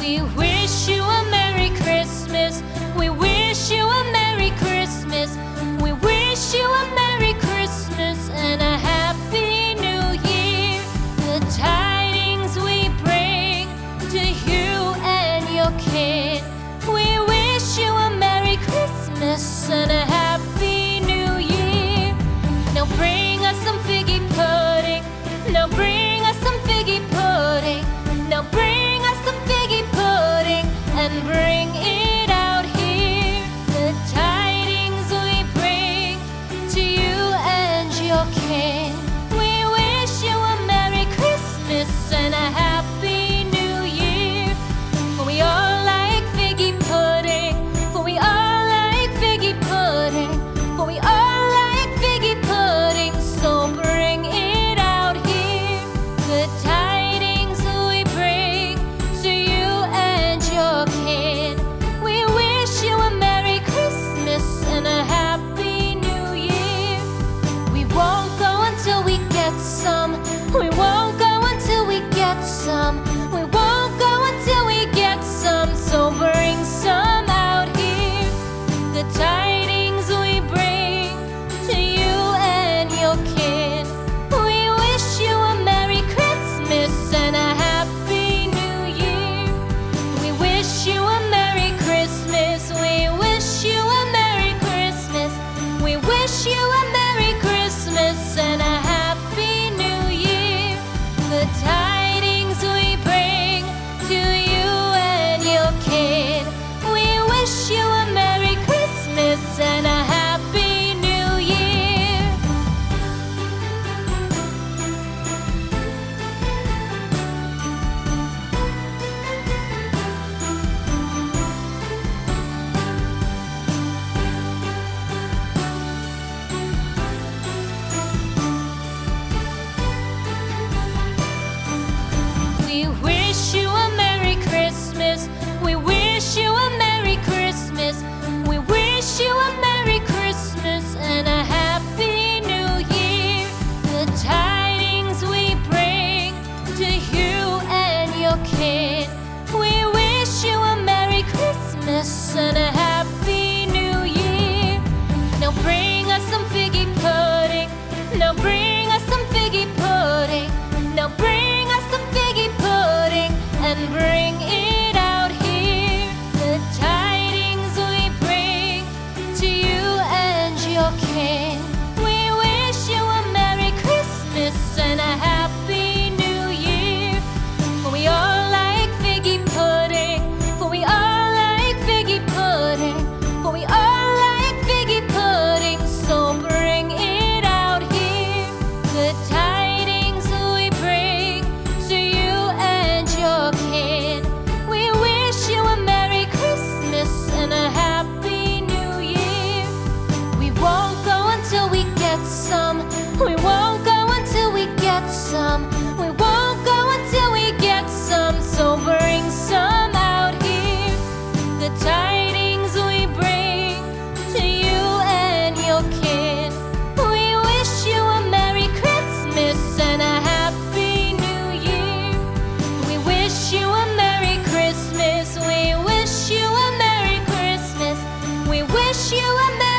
We wish you a Merry Christmas. We wish you a Merry Christmas. We wish you a Merry Christmas and a Happy New Year. The tidings we bring to you and your kid. We wish you a Merry Christmas and a Happy New Year. Now bring us some figgy pudding. Now bring us some figgy pudding. Now bring us some figgy pudding and bring it out here. The tidings we bring to you and your kin. We wish you a Merry Christmas and a Happy New Year. For we all like figgy pudding. For we all like figgy pudding. For we all like figgy pudding. So bring it out here. The tidings we bring to you and your kid. We wish you a Merry Christmas and a Happy New Year. We won't go until we get some. We won't go until we get some. We won't go until we get some. So bring some out here. The tidings we bring to you and your kid. We wish you a Merry Christmas and a Happy New Year. We wish you a Merry Christmas. We wish you a Merry Christmas. We wish you a Merry Christmas and a Happy New Year. The tidings we bring to you and your kid. We wish you a Merry Christmas and a Happy New Year. We wish you a Merry Christmas. We wish you a Merry Christmas. We wish you a Merry Christmas and a Happy New Year. The tidings we bring to you and your kid. We wish you a Merry Christmas and a Happy New Year. Now bring us some figgy pudding. Now bring us some figgy pudding. Now bring us some figgy pudding and bring it out here. The tidings we bring to you and your kin. We wish you a Merry Christmas and a Happy New Year. For we all like figgy pudding. For we all like figgy pudding. For we all like figgy pudding. So bring it out here. The tidings we bring to you and your kid. We wish you a Merry Christmas and a Happy New Year. We won't go until we get some. We won't go until we get some. We won't go until we get some. So bring some out here. The tidings we bring to you and your kid. We wish you a Merry Christmas and a Happy New Year. We wish you a Merry Christmas. We wish you a Merry Christmas. We wish you a Merry